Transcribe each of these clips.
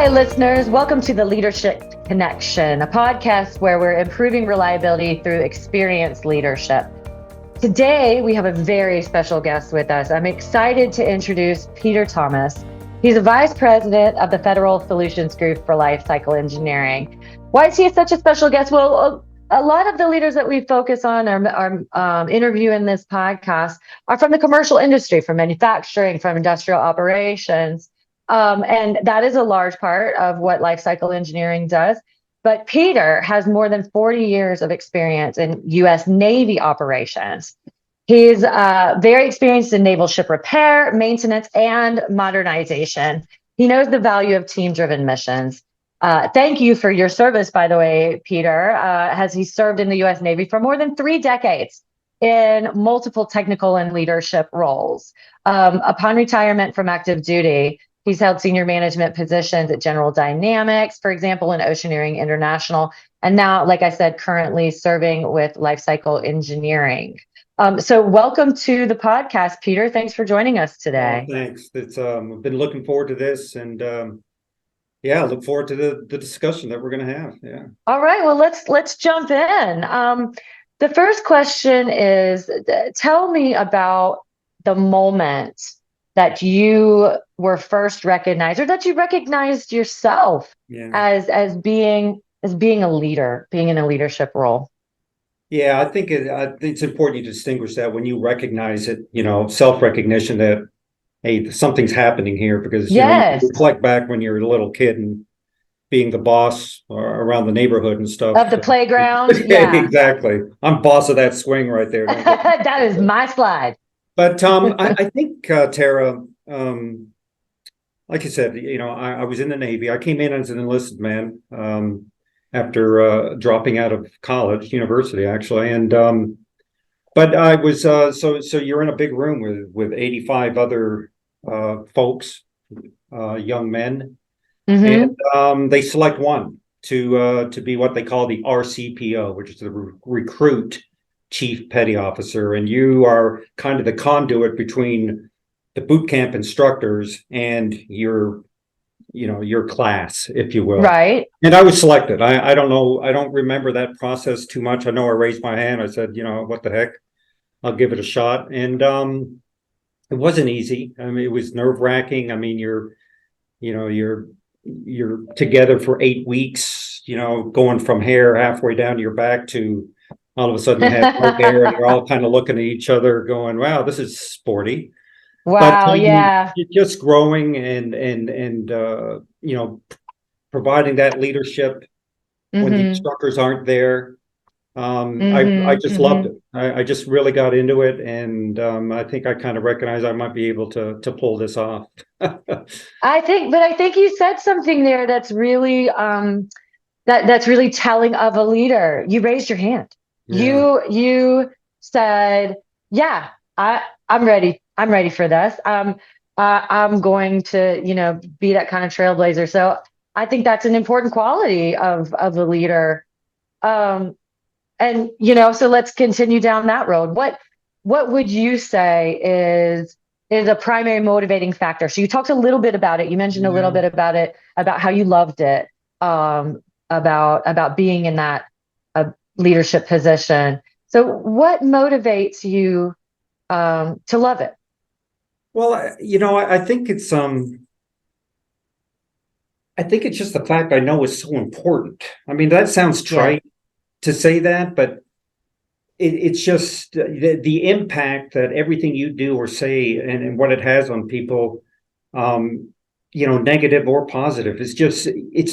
Hi, listeners. Welcome to the Leadership Connection, a podcast where we're improving reliability through experienced leadership. Today, we have a very special guest with us. I'm excited to introduce Peter Thomas. He's a vice president of the Federal Solutions Group for Life Cycle Engineering. Why is he such a special guest? Well, a lot of the leaders that we focus on or interview in this podcast are from the commercial industry, from manufacturing, from industrial operations. And that is a large part of what life cycle engineering does. But Peter has more than 40 years of experience in U.S. Navy operations. He's very experienced in naval ship repair, maintenance, and modernization. He knows the value of team-driven missions. Thank you for your service, by the way, Peter, as he served in the U.S. Navy for more than 3 decades in multiple technical and leadership roles. Upon retirement from active duty, he's held senior management positions at General Dynamics, for example, in Oceaneering International, and now, like I said, currently serving with Lifecycle Engineering. So welcome to the podcast, Peter. Thanks for joining us today. Thanks. It's I've been looking forward to this, and I look forward to the discussion that we're going to have. Yeah. All right. Well, let's jump in. The first question is, tell me about the moment that you were first recognized, or that you recognized yourself as being a leader, being in a leadership role. Yeah, I think it's important you distinguish that when you recognize it, self-recognition that, hey, something's happening here, because you reflect back when you're a little kid and being the boss around the neighborhood and stuff. Of the playground. Yeah, exactly. I'm boss of that swing right there. That is my slide. But I think, Tara, like you said, I was in the Navy. I came in as an enlisted man after dropping out of university, actually. And but I was so you're in a big room with 85 other folks, young men, and they select one to be what they call the RCPO, which is the recruit chief petty officer, and you are kind of the conduit between the boot camp instructors and your class, if you will. Right. And I was selected. I don't know. I don't remember that process too much. I know I raised my hand. I said, what the heck? I'll give it a shot. And it wasn't easy. I mean, it was nerve-wracking. I mean, you're together for 8 weeks, going from hair halfway down to your back to all of a sudden have no hair, and you're all kind of looking at each other going, wow, this is sporty. Wow. But, yeah. Just growing and providing that leadership when the instructors aren't there. I just loved it. I just really got into it. And I think I kind of recognized I might be able to pull this off. I think you said something there that's really, that's really telling of a leader. You raised your hand. Yeah. You said, yeah, I'm ready. I'm ready for this. I'm going to, be that kind of trailblazer. So I think that's an important quality of a leader. So let's continue down that road. What would you say is a primary motivating factor? So you talked a little bit about it. You mentioned a little bit about it, about how you loved it, about being in that leadership position. So what motivates you to love it? Well, I think it's just the fact I know is so important. I mean, that sounds trite to say that, but it's just the impact that everything you do or say and what it has on people, negative or positive, it's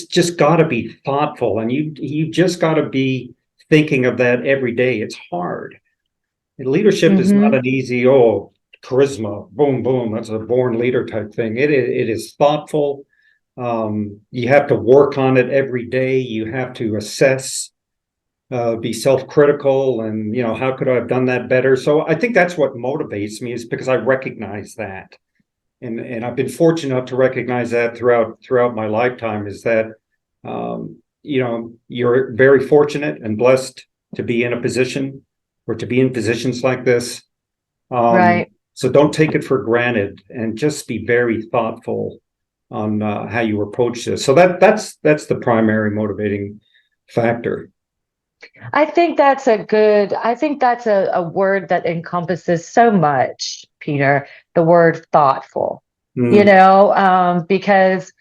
just got to be thoughtful, and you just got to be thinking of that every day. It's hard. And leadership is not an easy, charisma, boom, boom, that's a born leader type thing. It is thoughtful. You have to work on it every day. You have to assess, be self-critical, and how could I have done that better? So I think that's what motivates me, is because I recognize that, and I've been fortunate enough to recognize that throughout my lifetime, is that you're very fortunate and blessed to be in a position, or to be in positions like this. Right. So don't take it for granted, and just be very thoughtful how you approach this. So that's the primary motivating factor. I think that's a word that encompasses so much, Peter, the word thoughtful, Mm, because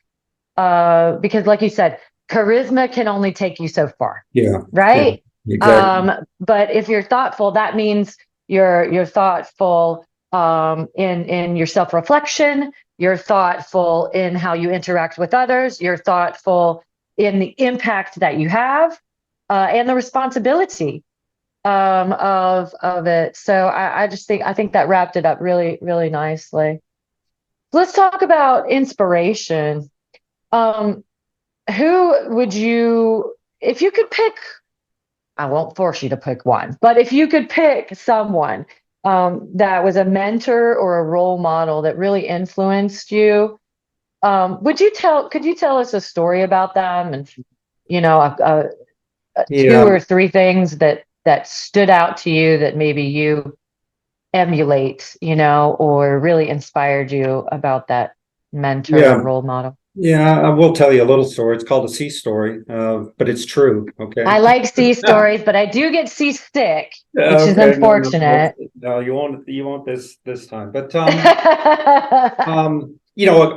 like you said, charisma can only take you so far, yeah, yeah, right? exactly. But if you're thoughtful, that means you're thoughtful in your self-reflection, you're thoughtful in how you interact with others, you're thoughtful in the impact that you have, and the responsibility of it. So I think that wrapped it up really, really nicely. Let's talk about inspiration. Um, who would you, if you could pick, I won't force you to pick one, but if you could pick someone that was a mentor or a role model that really influenced you, could you tell us a story about them and, you know, two Yeah, or three things that stood out to you that maybe you emulate, or really inspired you about that mentor or yeah, role model? yeah. I will tell you a little story. It's called a sea story, but it's true. Okay. I like sea stories, but I do get seasick, which is Okay. No, no, no, unfortunate. no. You won't this time. But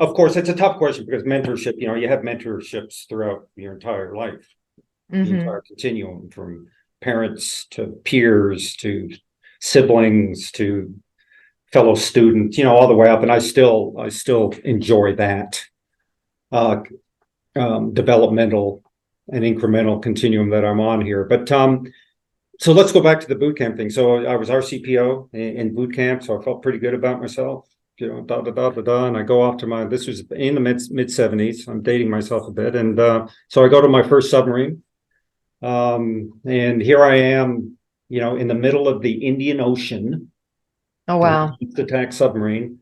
of course, it's a tough question because mentorship. You have mentorships throughout your entire life, the Hmm. entire continuum from parents to peers to siblings to fellow students, all the way up. And I still enjoy that uh, developmental and incremental continuum that I'm on here. But so let's go back to the boot camp thing. So I was RCPO in boot camp, so I felt pretty good about myself. Da da da da da. And I go off to this was in the mid '70s. I'm dating myself a bit, and so I go to my first submarine. And here I am, in the middle of the Indian Ocean, Oh, wow. attack submarine.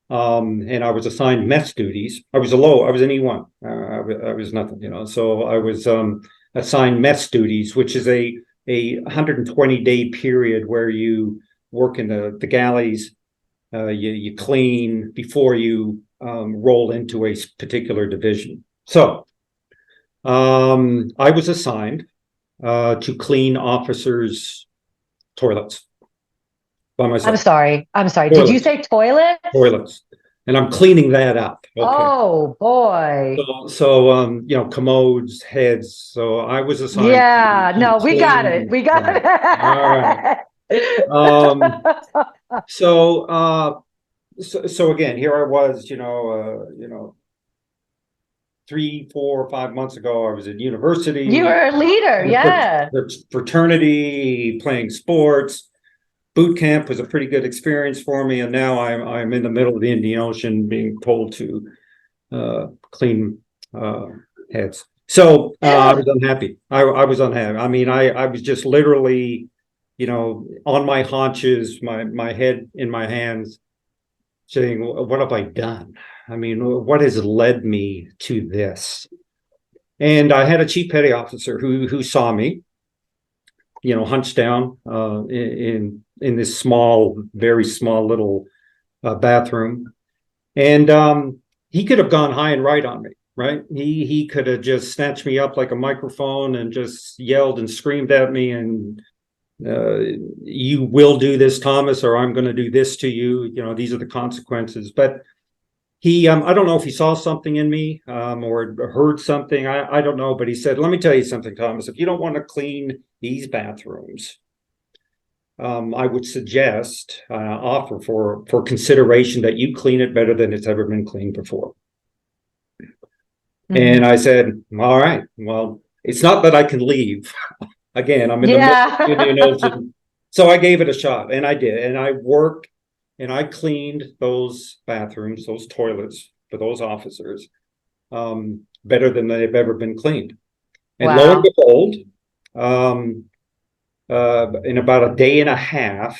And I was assigned mess duties. I was an E1. I was nothing, So I was assigned mess duties, which is a 120-day period where you work in the galleys. You clean before you roll into a particular division. So I was assigned to clean officers' toilets by I'm myself. sorry. I'm sorry. Did you Toilets, say toilet? toilets, and I'm cleaning that up. Okay. Oh, boy. So commodes, heads. So I was assigned Yeah, to no, we got it. clean. We got Right. All right. it. Um, so, so again, here I was, 3, 4, 5 months ago, I was at You university, were a leader. Yeah. fraternity, playing sports. Boot camp was a pretty good experience for me, and now I'm in the middle of the Indian Ocean, being told to clean heads. So I was unhappy. I was unhappy. I mean, I was just literally, on my haunches, my head in my hands, saying, "What have I done? I mean, what has led me to this?" And I had a chief petty officer who saw me, hunched down in this small, very small little bathroom, and he could have gone high and right on me, right? He could have just snatched me up like a microphone and just yelled and screamed at me and you will do this, Thomas, or I'm going to do this to you. These are the consequences. But I don't know if he saw something in me or heard something. I don't know, but he said, "Let me tell you something, Thomas. If you don't want to clean these bathrooms, I would suggest, offer for consideration that you clean it better than it's ever been cleaned before." Mhm. And I said, "All right, well, it's not that I can leave." Again, I'm in the middle of the Indian Yeah. Ocean. So I gave it a shot, and I did. And I worked and I cleaned those bathrooms, those toilets for those officers better than they've ever been cleaned. And lo and Wow. behold, um, in about a day and a half,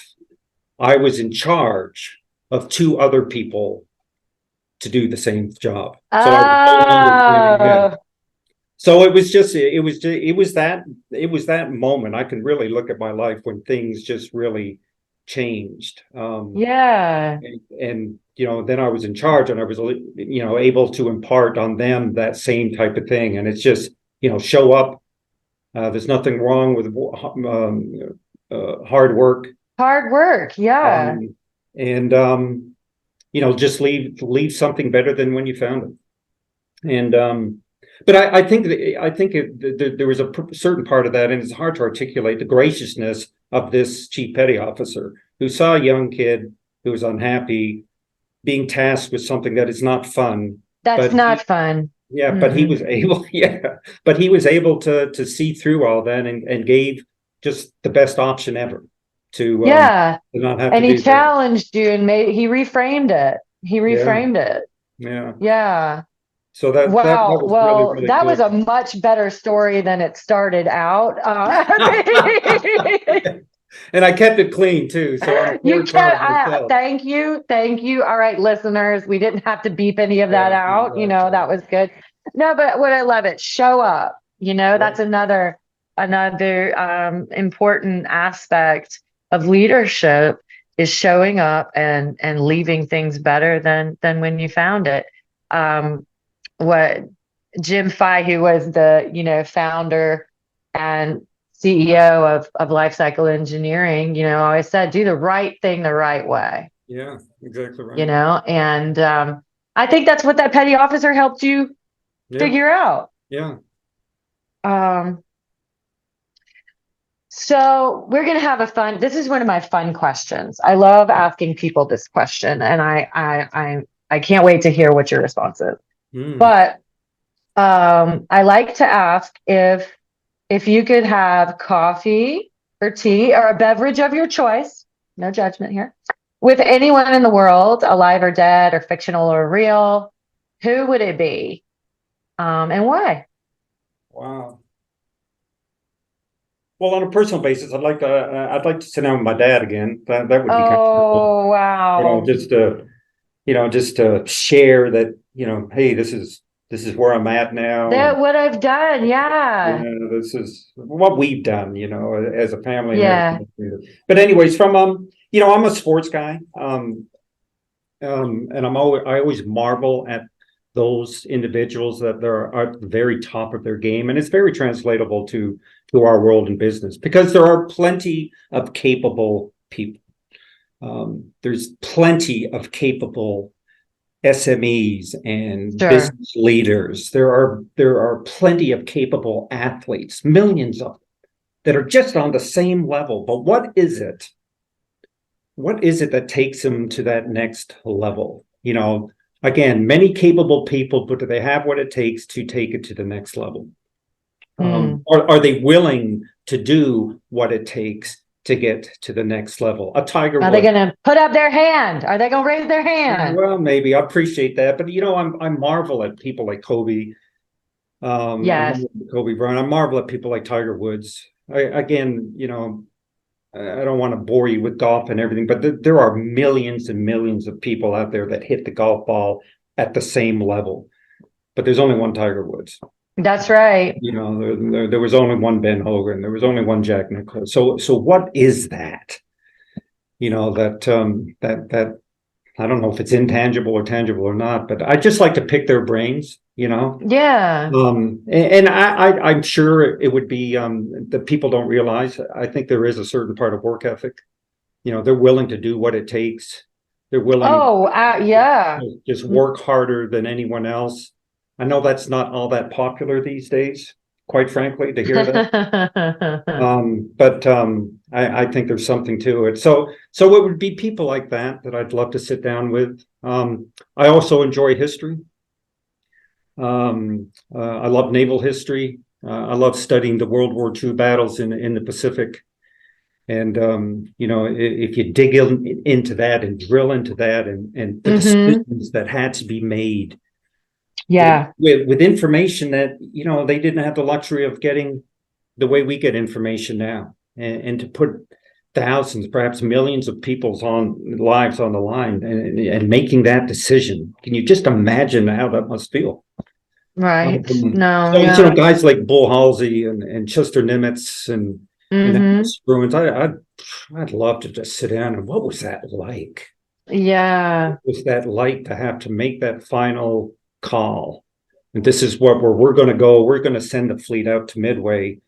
I was in charge of two other people to do the same job. So I was no longer cleaning heads. Oh, So it was that moment. I can really look at my life when things just really changed. yeah. And then I was in charge, and I was, able to impart on them that same type of thing. And it's just, show up. There's nothing wrong with hard work. Hard work. Yeah. And just leave something better than when you found it. And but I think there was a certain part of that, and it's hard to articulate, the graciousness of this chief petty officer who saw a young kid who was unhappy being tasked with something that is not fun. That's not fun. Yeah, but he was able, but he was able to see through all that and gave just the best option ever to not have and to he challenged you and he reframed it. It. Yeah. So that was really, really that cool. was a much better story than it started out. And I kept it clean too. So thank you. All right, listeners, we didn't have to beep any of that out. Exactly. That was good. No, but what I love it, show up. That's another important aspect of leadership is showing up and leaving things better than when you found it. What Jim Fye, who was the founder and CEO of Life Cycle Engineering, always said, do the right thing the right way. Yeah, exactly right. And I think that's what that petty officer helped you figure out. Yeah. So we're going to have this is one of my fun questions. I love asking people this question, and I can't wait to hear what your response is. But I like to ask if you could have coffee or tea or a beverage of your choice, no judgment here, with anyone in the world, alive or dead or fictional or real, who would it be? And why? Wow. Well, on a personal basis, I'd like to sit down with my dad again. That would be kind of cool. Wow. Just to share that, hey, this is where I'm at now. That what I've done, yeah. This is what we've done, as a family. Yeah. But anyways, from I'm a sports guy, and I always marvel at those individuals that are at the very top of their game, and it's very translatable to our world in business because there are plenty of capable people. There's plenty of capable SMEs and business leaders. There are plenty of capable athletes, millions of them, that are just on the same level. But what is it? What is it that takes them to that next level? Again, many capable people, but do they have what it takes to take it to the next level? Are they willing to do what it takes to get to the next level? A Tiger Woods. Are they going to put up their hand? Are they going to raise their hand? Well, maybe. I appreciate that. But, I marvel at people like Kobe. Yes. Kobe Bryant. I marvel at people like Tiger Woods. I don't want to bore you with golf and everything, but there are millions and millions of people out there that hit the golf ball at the same level. But there's only one Tiger Woods. That's right. There was only one Ben Hogan. There was only one Jack Nicklaus. So what is that? That I don't know if it's intangible or tangible or not, but I just like to pick their brains. Yeah. And I'm sure it would be that people don't realize. I think there is a certain part of work ethic. They're willing to do what it takes. They're willing. To just work harder than anyone else. I know that's not all that popular these days, quite frankly, to hear that. But I think there's something to it. So it would be people like that I'd love to sit down with. I also enjoy history. I love naval history. I love studying the World War II battles in the Pacific. And, if you dig into that and drill into that and the decisions that had to be made. Yeah. With information that, they didn't have the luxury of getting the way we get information now. And to put thousands, perhaps millions of people's lives on the line and making that decision. Can you just imagine how that must feel? Right. Guys like Bull Halsey and Chester Nimitz and Bruins, I'd love to just sit down and what was that like? Yeah. It was that light to have to make that final call. And this is where we're going to go. We're going to send the fleet out to Midway,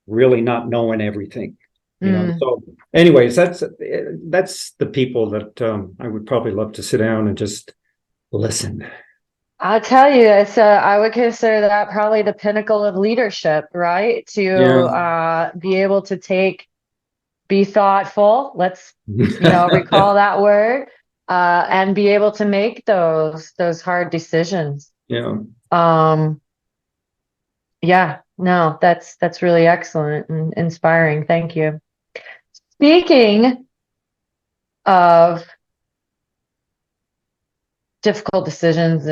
really not knowing everything. Mm. So anyways, that's the people that I would probably love to sit down and just listen. I'll tell you, I would consider that probably the pinnacle of leadership, right? To Yeah. be able to be thoughtful. Let's, recall that word, and be able to make those hard decisions. Yeah. Um, yeah, no, that's really excellent and inspiring. Thank you. Speaking of difficult decisions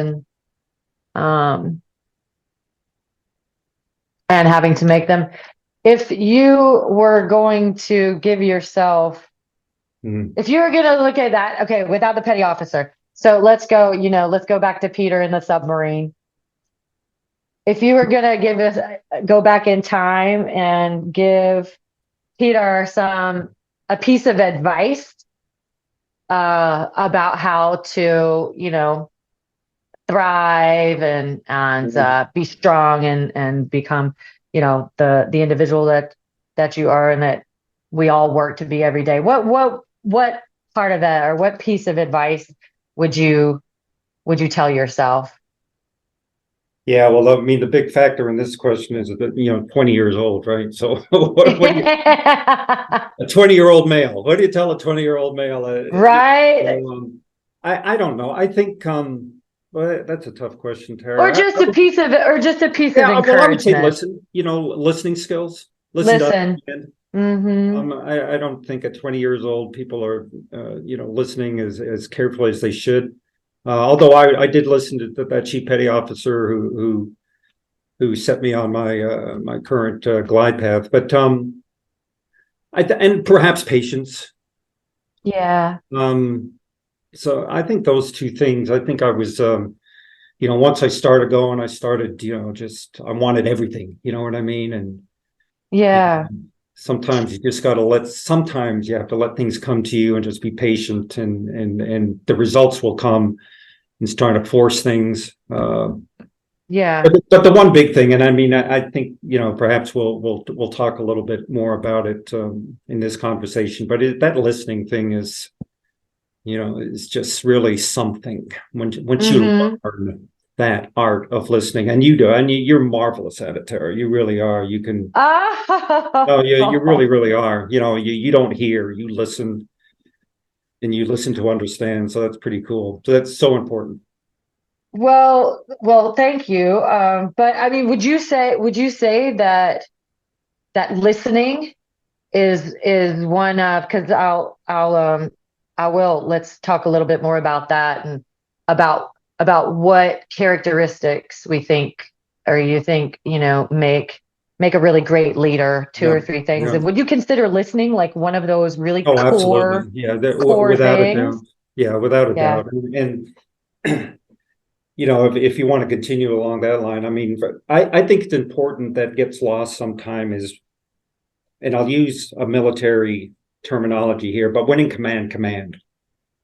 um and having to make them, if you were going to give yourself, Mm. if you were going to look at that, okay, without the petty officer. So let's go back to Peter in the submarine. If you were going to go back in time and give Peter a piece of advice about how to, thrive and be strong and become, the individual that you are and that we all work to be every day. What part of that, or what piece of advice would you tell yourself? Yeah, well, I mean, the big factor in this question is that 20 years old, right? So, what do you a 20-year-old male? What do you tell a 20-year-old male? Right? I don't know. I think well, that's a tough question, Or Tara. just a piece of or just a piece of Yeah, well, I would say encouragement. listen. Listening skills. Listen to Listen. understand. Mm-hmm. I don't think at 20 years old people are listening as carefully as they should. Although I did listen to that chief petty officer who set me on my current glide path. But and perhaps patience. Yeah. So I think those two things. I think I was once I started going, I started just I wanted everything. You know what I mean? And Yeah. sometimes you just got to sometimes you have to let things come to you and just be patient, and the results will come. And trying to force things. Yeah. But the one big thing, and I mean, I think perhaps we'll talk a little bit more about it in this conversation. But that listening thing is just really something. Once you Mm-hmm. learn that art of listening, and you do, and you're marvelous at it, Tara. You really are. You can. Oh, yeah, you really, Oh. really are. You don't hear, you listen, and you listen to understand. So that's pretty cool. So that's so important. Well, thank you. But I mean, would you say that listening is one of, because I will, let's talk a little bit more about that and about what characteristics we think, or you think, make a really great leader, two Yeah. or three things. Yeah. And would you consider listening like one of those really Oh, absolutely. Yeah, core without a doubt. things? Yeah, without a Yeah. doubt. And if you want to continue along that line, I mean, I think it's important that gets lost sometime is, and I'll use a military terminology here, but when in command, command.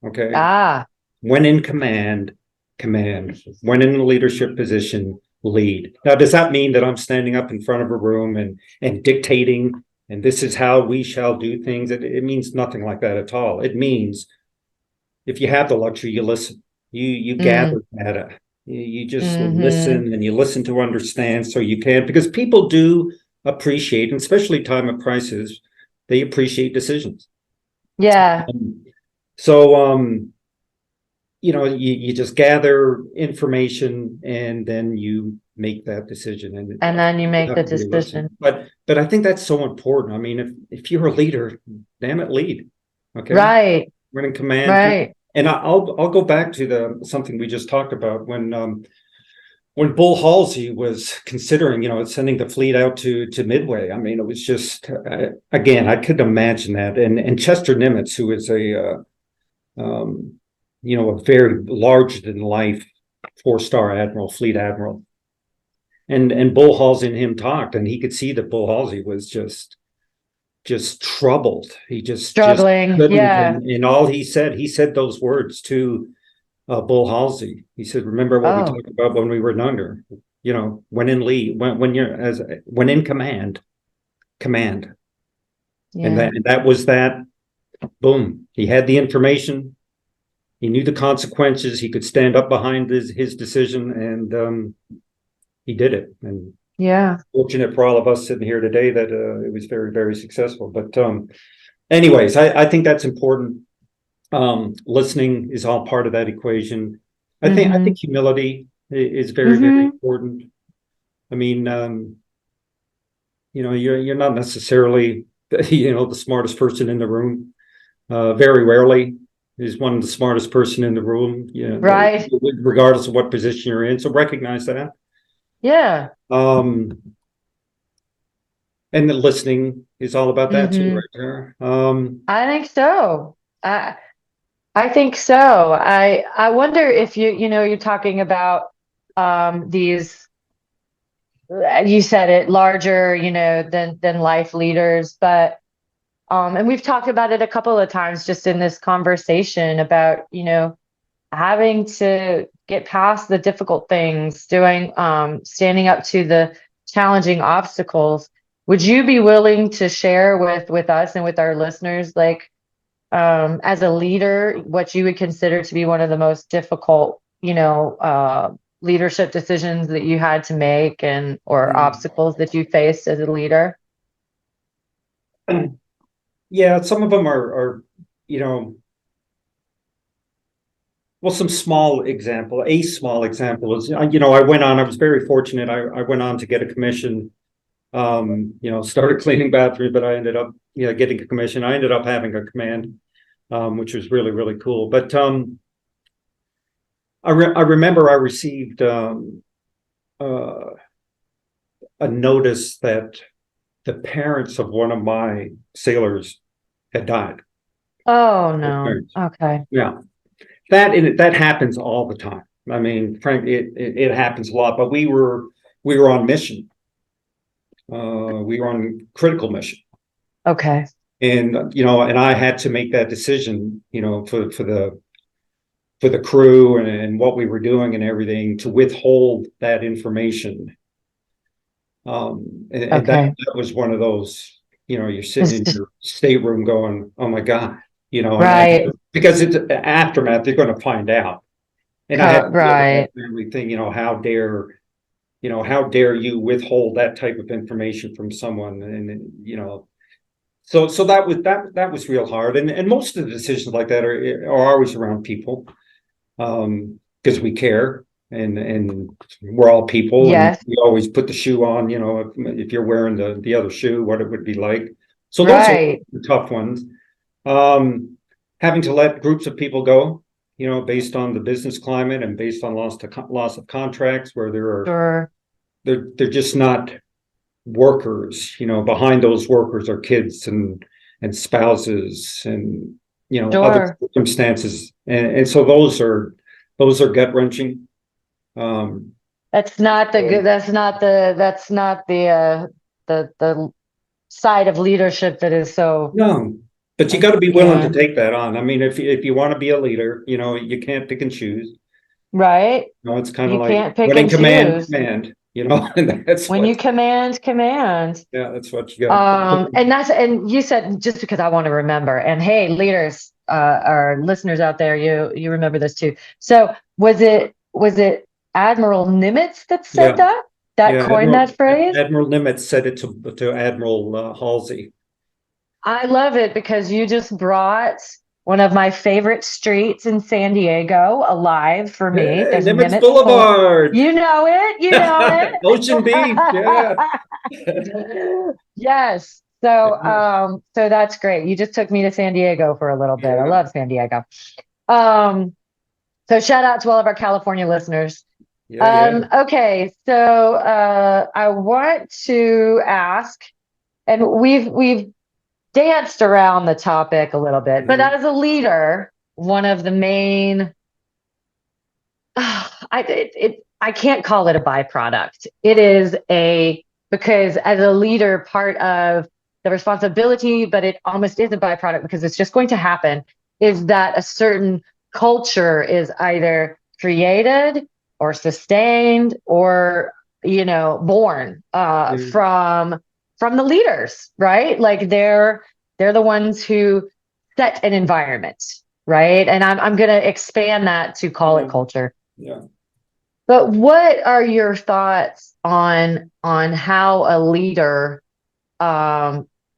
Okay. Ah, When in command, command. When in a leadership position, lead. Now, does that mean that I'm standing up in front of a room and dictating, and this is how we shall do things? It means nothing like that at all. It means if you have the luxury, you listen. You mm, gather data. You just mm-hmm. listen, and you listen to understand, so you can, because people do appreciate, and especially time of crisis, they appreciate decisions. Yeah. So you just gather information and then you make that decision, and And then you you make have the to really listen. decision. But I think that's so important. I mean, if you're a leader, damn it, lead. Okay, Right. we're in command. Right. And I'll go back to the something we just talked about when Bull Halsey was considering sending the fleet out to Midway. I mean, it was just again, I couldn't imagine that. And Chester Nimitz, who is um, a very larger than life 4-star admiral, fleet admiral, and Bull Halsey and him talked, and he could see that Bull Halsey was just just troubled. He just Struggling. couldn't. Yeah. And all he said those words to Bull Halsey. He said, "Remember what we Oh, talked about when we were younger. When in lead, when in command, command." And yeah. that was that. Boom. He had the information. He knew the consequences. He could stand up behind his decision, and he did it. And Yeah. fortunate for all of us sitting here today that it was very, very successful. But anyways, I think that's important. Listening is all part of that equation. I think humility is very, very Mm-hmm. important. I mean, you're not necessarily the smartest person in the room. Very rarely is one of the smartest person in the room, Right. regardless of what position you're in. So recognize that. Yeah. Um, and the listening is all about that too, Mm-hmm. right there. I think so. I think so. I wonder if you're talking about these, you said it, larger, than life leaders, but and we've talked about it a couple of times just in this conversation about, having to get past the difficult things, doing standing up to the challenging obstacles. Would you be willing to share with us and with our listeners, like, as a leader, what you would consider to be one of the most difficult, leadership decisions that you had to make, and or obstacles that you faced as a leader? yeah, some of them are, you know, well, a small example is, I was very fortunate. I went on to get a commission, started cleaning bathrooms, but I ended up, getting a commission. I ended up having a command, which was really, really cool. But I remember I received uh, a notice that the parents of one of my sailors had died. Oh Both no. parents. Okay. Yeah, that happens all the time. I mean, frankly, it happens a lot. But we were on mission. We were on critical mission, Okay. and I had to make that decision, for the crew and what we were doing and everything, to withhold that information. And Okay. that was one of those, you're sitting It's in just your stateroom going, "Oh my God," and right. because it's aftermath, they're going to find out. And I had to deal with that Right. family thing, how dare you withhold that type of information from someone? And so that was real hard. And most of the decisions like that are always around people, because we care, and we're all people, and Yes. we always put the shoe on, if you're wearing the other shoe, what it would be like. So those are Right. the tough ones. Um, Having to let groups of people go, based on the business climate and based on loss of contracts, where Sure. they're just not workers. Behind those workers are kids and spouses and other Sure. circumstances, and so those are gut wrenching. Um, That's not the good. That's not the side of leadership that is so. no, but you got to be willing to Yeah. take that on. I mean, if you want to be a leader, you can't pick and choose. Right. It's kind of You like can't pick when in and command, choose. command. And that's When you what, command. that's what you got. And you said, just because I want to remember, and hey, leaders, our listeners out there, you remember this too. So was it Admiral Nimitz that said Yeah, that yeah. coined that phrase? Admiral Nimitz said it to Admiral Halsey. I love it because you just brought one of my favorite streets in San Diego alive for me. Hey, There's Nimitz Nimitz Boulevard, You know it. You know Ocean Beach. Yeah. it. Yes. So that's great. You just took me to San Diego for a little bit. I Yeah, love San Diego. Um, so shout out to all of our California listeners. yeah, yeah. Okay, so I want to ask, and we've danced around the topic a little bit, but Mhm. as a leader, one of the main, I can't call it a byproduct. It is because as a leader, part of the responsibility, but it almost is a byproduct because it's just going to happen, is that a certain culture is either created or sustained or, born from the leaders, right? Like they're the ones who set an environment, right? And I'm going to expand that to call it culture. Yeah. But what are your thoughts on how a leader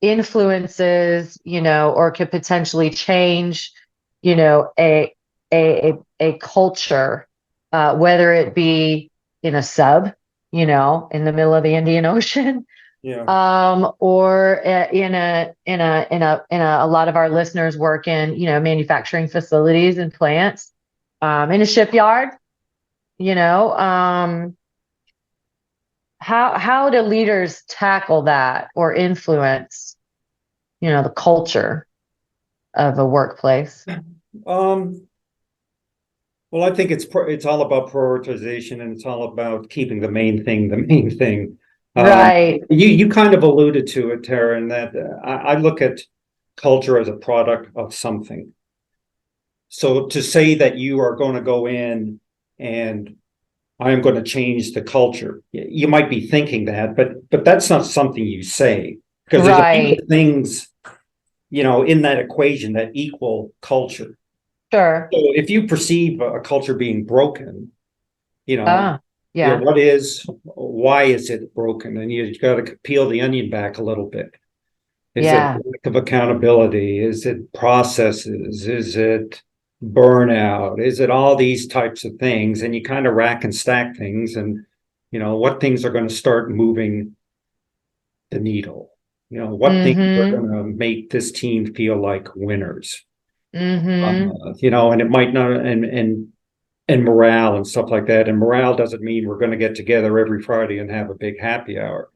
influences, or could potentially change, a culture, whether it be in a sub, in the middle of the Indian Ocean, Yeah. or a lot of our listeners work in, manufacturing facilities and plants, in a shipyard, how do leaders tackle that or influence, the culture of a workplace? Well, I think it's all about prioritization, and it's all about keeping the main thing the main thing. Right. You kind of alluded to it, Tara, in that I look at culture as a product of something. So to say that you are going to go in and I am going to change the culture, you might be thinking that, but that's not something you say, because there's a few Right. things, in that equation that equal culture. Sure. So if you perceive a culture being broken, Yeah. why is it broken? And you got to peel the onion back a little bit. Is it Yeah. lack of accountability? Is it processes? Is it burnout? Is it all these types of things? And you kind of rack and stack things, and what things are going to start moving the needle? What things are Mm-hmm. going to make this team feel like winners? Mm-hmm. And it might not, and morale and stuff like that. And morale doesn't mean we're going to get together every Friday and have a big happy hour.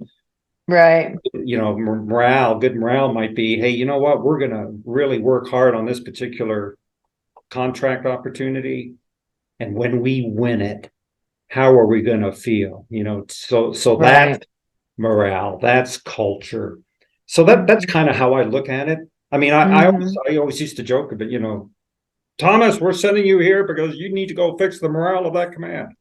Right. Good morale might be, hey, you know what? We're going to really work hard on this particular contract opportunity. And when we win it, how are we going to feel? So Right. that's morale, that's culture. So that's kind of how I look at it. I mean, Mm-hmm. I always used to joke about, Thomas, we're sending you here because you need to go fix the morale of that command.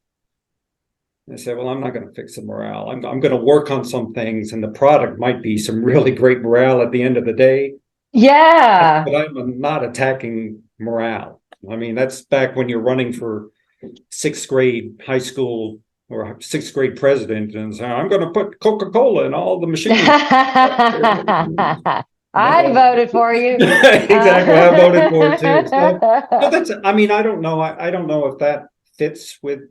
I said, well, I'm not going to fix the morale. I'm going to work on some things, and the product might be some really great morale at the end of the day. Yeah. But I'm not attacking morale. I mean, that's back when you're running for sixth grade high school or sixth grade president, and say, I'm going to put Coca-Cola in all the machines. I voted for you. Exactly, I voted for it too. So that's. I mean, I don't know. I don't know if that fits with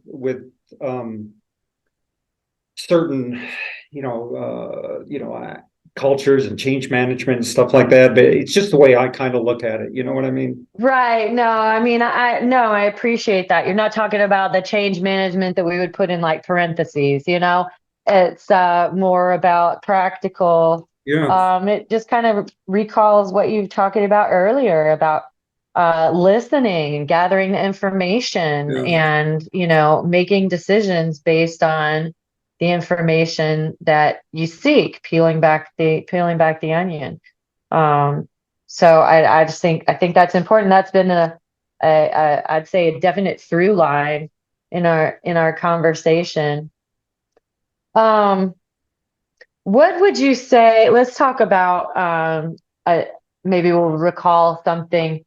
certain, cultures and change management and stuff like that. But it's just the way I kind of look at it. You know what I mean? Right. No, I mean, I appreciate that. You're not talking about the change management that we would put in like parentheses, it's more about practical. Yeah. It just kind of recalls what you were talking about earlier about listening and gathering the information Yeah. and, making decisions based on the information that you seek, peeling back the onion. So I think that's important. That's been I'd say a definite through line in our conversation. What would you say? Let's talk about maybe we'll recall something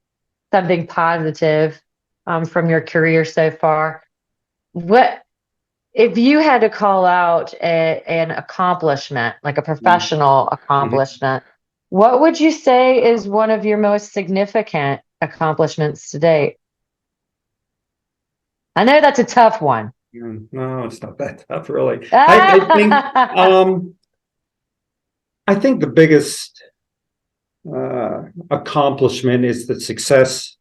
positive from your career so far. What if you had to call out an accomplishment, like a professional Mhm. accomplishment? What would you say is one of your most significant accomplishments to date? I know that's a tough one. No, it's not that tough, really. Ah, I think the biggest accomplishment is the success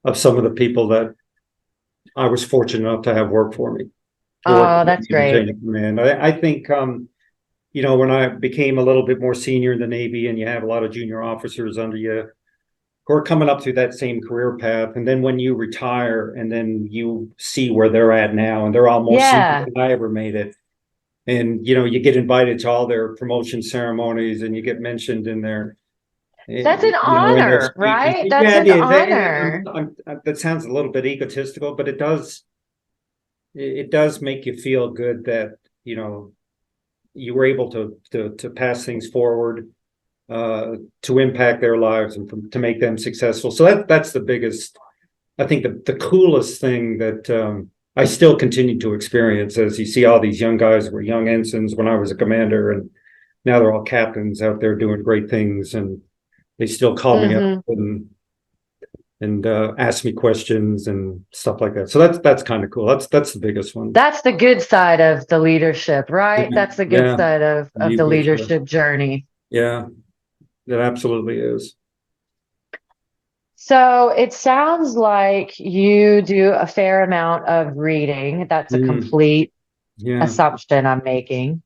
of some of the people that I was fortunate enough to have work for me. Work oh, with that's me in the great. chain of command. I think when I became a little bit more senior in the Navy, and you have a lot of junior officers under you who are coming up through that same career path, and then when you retire, and then you see where they're at now, and they're all more senior Yeah. than I ever made it. and you get invited to all their promotion ceremonies, and you get mentioned in their That's an in their honor, speeches. right? That's Yeah, an it is. honor. That sounds a little bit egotistical, but it does make you feel good that you were able to pass things forward, to impact their lives and to make them successful. So that's the biggest, I think, the coolest thing that I still continue to experience, as you see all these young guys who were young ensigns when I was a commander, and now they're all captains out there doing great things, and they still call me up and ask me questions and stuff like that. So that's kind of cool. That's the biggest one. That's the good side of the leadership, right? Yeah, That's the good yeah, side of the for sure. leadership journey. Yeah, it absolutely is. So it sounds like you do a fair amount of reading. That's a complete Yeah. assumption I'm making.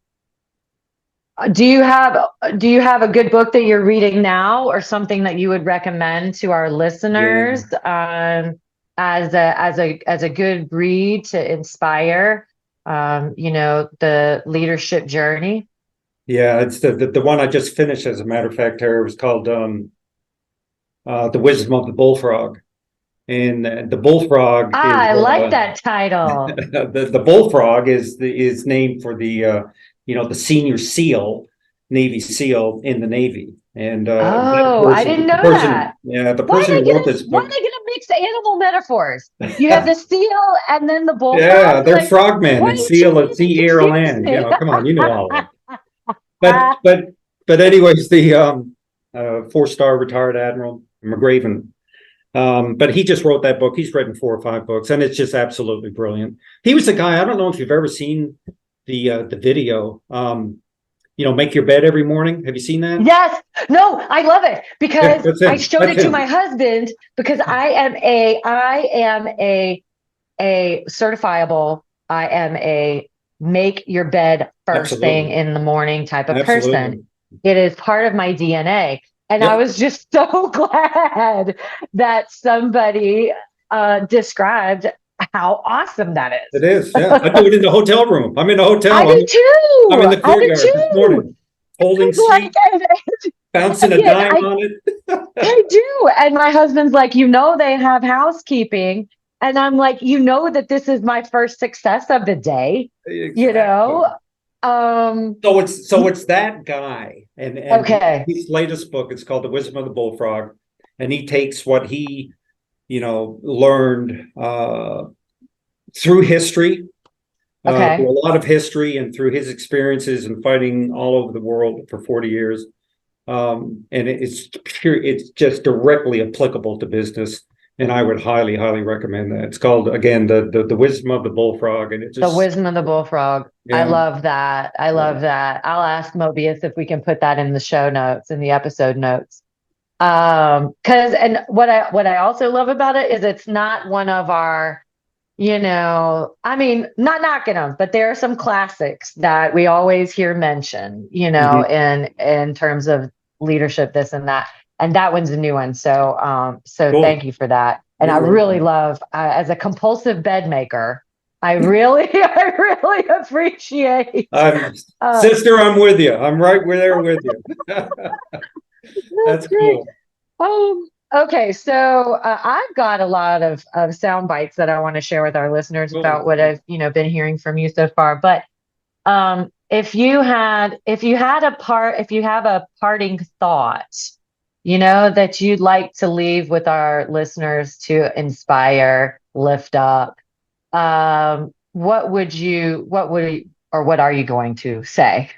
Do you have a good book that you're reading now, or something that you would recommend to our listeners, as a good read to inspire the leadership journey? Yeah, it's the one I just finished, as a matter of fact, Tara. It was called The Wisdom of the Bullfrog. And the bullfrog is I like that title. the bullfrog is named for the senior SEAL, Navy SEAL in the Navy. And Oh, I didn't know that. the Why person are who wrote this why are book. they gonna mix animal metaphors? You have the seal and then the Yeah, bullfrog. they're Like, frogmen, why are and you seal trying at to sea, air, confuse land. me? Come on, you know all of it. But anyways, the 4-star retired Admiral McGraven. But he just wrote that book. He's written 4 or 5 books, and it's just absolutely brilliant. He was the guy. I don't know if you've ever seen the video. Make your bed every morning. Have you seen that? Yes. No, I love it Yeah, because that's I him. showed That's it to him. my husband, because I am a certifiable, I am a make your bed first thing Absolutely. in the morning type of Absolutely. person. It is part of my DNA. And I Yep. was just so glad that somebody described how awesome that It is. is. Yeah. I do it in the hotel room. I'm in a I hotel. do I'm in too. the I do courtyard this too. morning, holding It's like, seat, bouncing a again, dime on it. I do. And my husband's like, they have housekeeping. And I'm like, that this is my first success of the day, you Exactly. know? Um, So it's that guy, and okay. his latest book is called The Wisdom of the Bullfrog, and he takes what he learned through history, Okay. through a lot of history, and through his experiences in fighting all over the world for 40 years. And it's just directly applicable to business. And I would highly, highly recommend that. It's called, again, the Wisdom of the Bullfrog. And it The just, wisdom of the bullfrog. I yeah. love that. I love that. I'll ask Mobius if we can put that in the show notes, in the episode notes. And what I also love about it is it's not one of our, I mean, not knocking them, but there are some classics that we always hear mentioned, Mhm. in terms of leadership, this and that. And that one's a new one. So Cool. thank you for that. And I You're really welcome. love, as a compulsive bed maker, I really, I really appreciate. Uh, Sister, I'm with you. I'm right there with you. that's That's great. cool. Okay, so I've got a lot of sound bites that I want to share with our listeners Cool. about what I've been hearing from you so far. But if you have a parting thought, that you'd like to leave with our listeners to inspire, lift up, what are you going to say?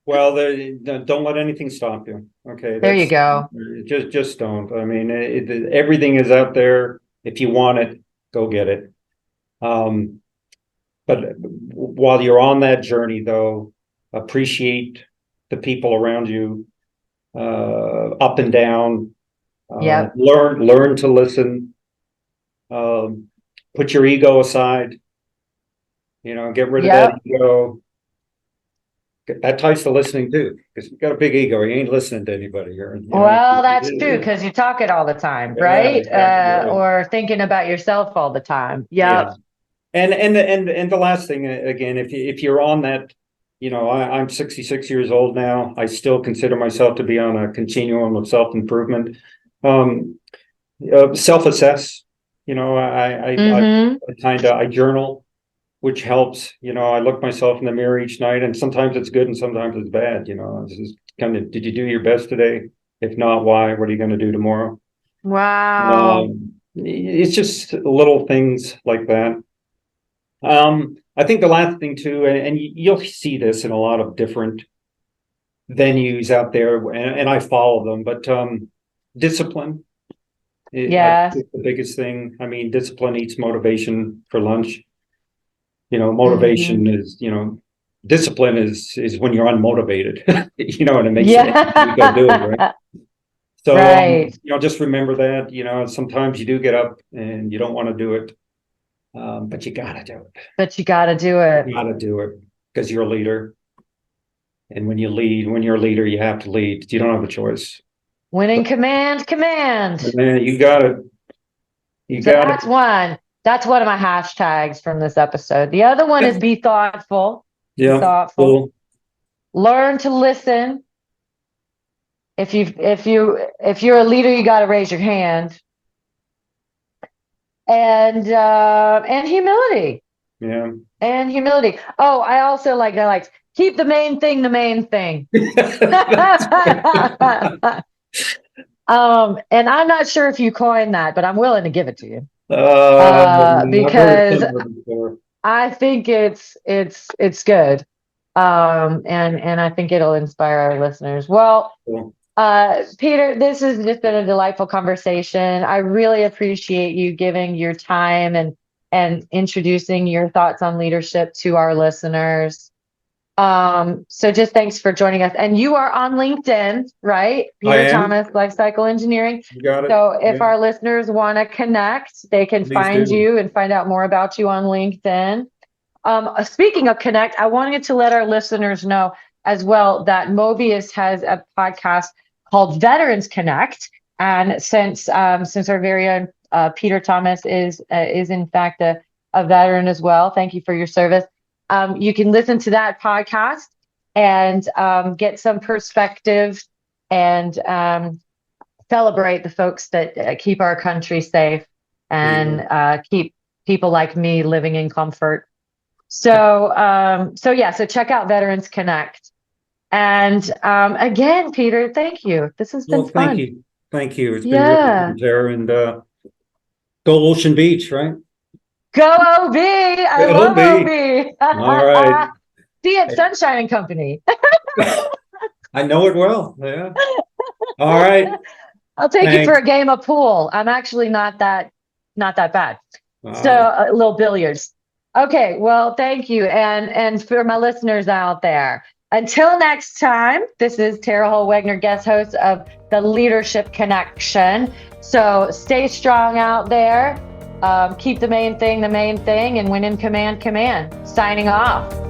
Well, don't let anything stop you. Okay, There you that's go. just don't. I mean, everything is out there. If you want it, go get it. Um, but while you're on that journey, though, appreciate the people around you, up and down. Yep. Learn to listen. Um, put your ego aside. Get rid of that Yep. ego. That ties to listening too, because you got a big ego. You ain't listening to anybody here. Well, that's true, because you talk it all the time, Yeah, right? exactly right. Or thinking about yourself all the time. Yeah, Yep. And the last thing, again, if you're on that, I'm 66 years old now. I still consider myself to be on a continuum of self-improvement. Self-assess. Mm-hmm. I journal, which helps. I look myself in the mirror each night, and sometimes it's good and sometimes it's bad. It's just kind of, did you do your best today? If not, why? What are you going to do tomorrow? Wow. It's just little things like that. I think the last thing too, and you'll see this in a lot of different venues out there, and I follow them, but discipline. I Yes. think the biggest thing. I mean, discipline eats motivation for lunch. Motivation Mm-hmm. is, discipline is when you're unmotivated, and it makes you go do it, right? Yeah. So, Right. just remember that, sometimes you do get up and you don't want to do it, but you gotta do it. But you got to do it. You gotta do it because you're a leader. And when you're a leader, you have to lead. You don't have a choice. When in command, command. Man, you So gotta, that's one. That's one of my hashtags from this episode. The other one is be thoughtful. Be yeah, thoughtful. cool. Learn to listen. If you're a leader, you got to raise your hand. And humility. Yeah. And humility. Oh, I also like keep the main thing the main thing. And I'm not sure if you coined that, but I'm willing to give it to you. I've heard it Because said before. I think it's good. And I think it'll inspire our listeners. Well, Cool. Peter, this has just been a delightful conversation. I really appreciate you giving your time and introducing your thoughts on leadership to our listeners. So just thanks for joining us. And you are on LinkedIn, right? I Peter am. Thomas, Life Cycle Engineering. You got it. So if Yeah, our listeners want to connect, they can please find do. you and find out more about you on LinkedIn. Speaking of connect, I wanted to let our listeners know as well that Mobius has a podcast called Veterans Connect. And since our very own Peter Thomas is in fact a veteran as well, thank you for your service. You can listen to that podcast and get some perspective and celebrate the folks that keep our country safe and keep people like me living in comfort. So check out Veterans Connect. And again, Peter, thank you. This has been Well, thank fun. you. Thank you. It's been really Yeah. fun, Tara, and go Ocean Beach, right? Go OB. I love OB. All right. OB. See at Sunshine and Company. I know it well. Yeah. All right. I'll take you for Thanks. a game of pool. I'm actually not that bad. So Uh, a little billiards. Okay, well, thank you. And for my listeners out there, until next time, this is Tara Holwegner, guest host of the Leadership Connection. So stay strong out there. Keep the main thing, and when in command, command. Signing off.